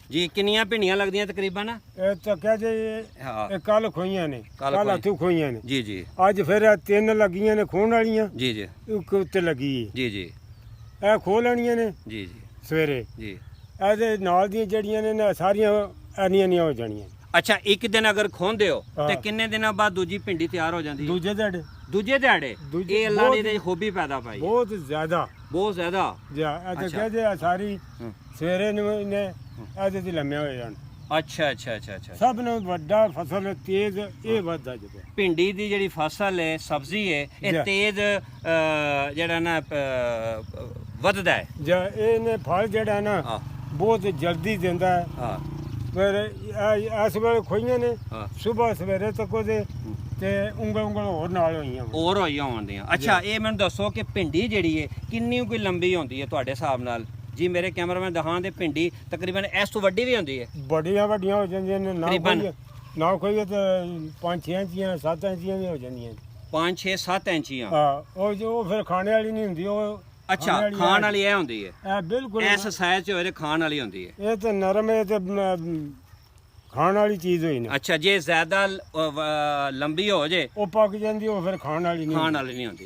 ਜੀ ਕਿੰਨੀਆਂ ਭਿੰਡੀਆਂ ਲੱਗਦੀਆਂ ਤਕਰੀਬਨ? ਇਹ ਤਾਂ ਕਹਿ ਜੇ ਹਾਂ ਇਹ ਕੱਲ ਖੋਈਆਂ ਨੇ, ਕੱਲ ਹੱਥੋਂ ਖੋਈਆਂ ਨੇ। ਜੀ ਜੀ ਅੱਜ ਫਿਰ ਇਹ 3 ਲੱਗੀਆਂ ਨੇ ਖੋਣ ਵਾਲੀਆਂ, ਜੀ ਜੀ ਇੱਕ ਉੱਤੇ ਲੱਗੀ ਹੈ। ਜੀ ਜੀ ਇਹ ਖੋ ਲੈਣੀਆਂ ਨੇ ਜੀ ਜੀ ਸਵੇਰੇ। ਜੀ ਇਹਦੇ ਨਾਲ ਦੀਆਂ ਜਿਹੜੀਆਂ ਨੇ ਨਾ ਸਾਰੀਆਂ ਐਨੀਆਂ ਨਹੀਂ ਹੋ ਜਾਣੀਆਂ। ਅੱਛਾ ਇੱਕ ਦਿਨ ਅਗਰ ਖੋਂਦੇ ਹੋ ਤੇ ਹਾਂ। ਕਿੰਨੇ ਦਿਨਾਂ ਬਾਅਦ ਦੂਜੀ ਭਿੰਡੀ ਤਿਆਰ ਹੋ ਜਾਂਦੀ ਹੈ? ਦੂਜੇ ਦਿਹਾੜੇ ਦੂਜੇ ਦਿਹਾੜੇ। ਇਹ ਅੱਲਾ ਨੇ ਇਹਦੇ ਖੂਬੀ ਪੈਦਾ ਪਾਈ ਹੈ। ਬਹੁਤ ਜ਼ਿਆਦਾ ਬਹੁਤ ਜ਼ਿਆਦਾ। ਜਾ ਇਹ ਤਾਂ ਅੱਛਾ। ਕਹਿ ਜੇ ਸਾਰੀ ਹੂੰ। ਸਵੇਰੇ ਨੂੰ ਨੇ ਇਹਦੇ ਤੇ ਲੰਮੇ ਹੋ ਜਾਣ। ਅੱਛਾ ਅੱਛਾ ਅੱਛਾ ਅੱਛਾ ਸਭ ਨੂੰ ਵੱਡਾ ਫਸਲ ਤੇਜ਼ ਇਹ ਵੱਧਦਾ ਜਦੋਂ। ਭਿੰਡੀ ਦੀ ਜਿਹੜੀ ਫਸਲ ਹੈ ਸਬਜ਼ੀ ਹੈ ਇਹ ਜੀ। ਤੇਜ਼ ਜਿਹੜਾ ਨਾ ਵੱਧਦਾ ਹੈ। ਜਾਂ ਇਹਨੇ ਫਲ ਜਿਹੜਾ ਨਾ ਹਾਂ ਬਹੁਤ ਜਲਦੀ ਦਿੰਦਾ ਹੈ। ਹਾਂ ਫਿਰ ਇਸ ਵੇਲੇ ਖੋਈਆਂ ਨੇ ਹਾਂ ਸਵੇਰ ਸਵੇਰੇ ਤੱਕ ਉਹਦੇ ਤੇ ਉਂਗਲ ਹੋਰ ਨਾਲ ਹੋਈਆਂ ਵਾ। ਹੋਰ ਹੋਈਆਂ ਹੁੰਦੀਆਂ। ਅੱਛਾ ਇਹ ਮੈਨੂੰ ਦੱਸੋ ਕਿ ਭਿੰਡੀ ਜਿਹੜੀ ਹੈ ਕਿੰਨੀ ਕੋਈ ਲੰਬੀ ਹੁੰਦੀ ਹੈ ਤੁਹਾਡੇ ਹਿਸਾਬ ਨਾਲ? ਜੀ ਮੇਰੇ ਕੈਮਰਾਮੈਨ ਦਿਖਾਉਣ ਦੇ ਭਿੰਡੀ ਤਕਰੀਬਨ ਇਸ ਤੋਂ ਵੱਡੀ ਵੀ ਹੁੰਦੀ ਹੈ? ਬੜੀਆਂ ਵੱਡੀਆਂ ਹੋ ਜਾਂਦੀਆਂ ਨੇ। ਤਕਰੀਬਨ? ਨਾ ਖੋਈਏ ਤਾਂ 5-6 ਇੰਚੀਆਂ 7 ਇੰਚੀਆਂ ਵੀ ਹੋ ਜਾਂਦੀਆਂ। 5 6 7 ਇੰਚੀਆਂ। ਹਾਂ ਉਹ ਜੋ ਫਿਰ ਖਾਣੇ ਵਾਲੀ ਨਹੀਂ ਹੁੰਦੀ ਉਹ। ਅੱਛਾ ਖਾਣ ਵਾਲੀ ਇਹ ਹੁੰਦੀ ਹੈ? ਇਹ ਬਿਲਕੁਲ ਇਸ ਸਾਈਜ਼ 'ਚ ਹੋਏ ਖਾਣ ਵਾਲੀ ਹੁੰਦੀ ਹੈ। ਇਹ ਤਾਂ ਨਰਮ ਹੈ ਤੇ ਖਾਣ ਵਾਲੀ ਚੀਜ਼ ਹੋਈ ਨਾ। ਅੱਛਾ ਜੇ ਜ਼ਿਆਦਾ ਲੰਬੀ ਹੋ ਜੇ ਉਹ ਪੱਕ ਜਾਂਦੀ ਉਹ ਫਿਰ ਖਾਣ ਵਾਲੀ ਨਹੀਂ ਖਾਣ ਹੁੰਦੀ। ਵਾਲੀ ਨਹੀਂ ਹੁੰਦੀ।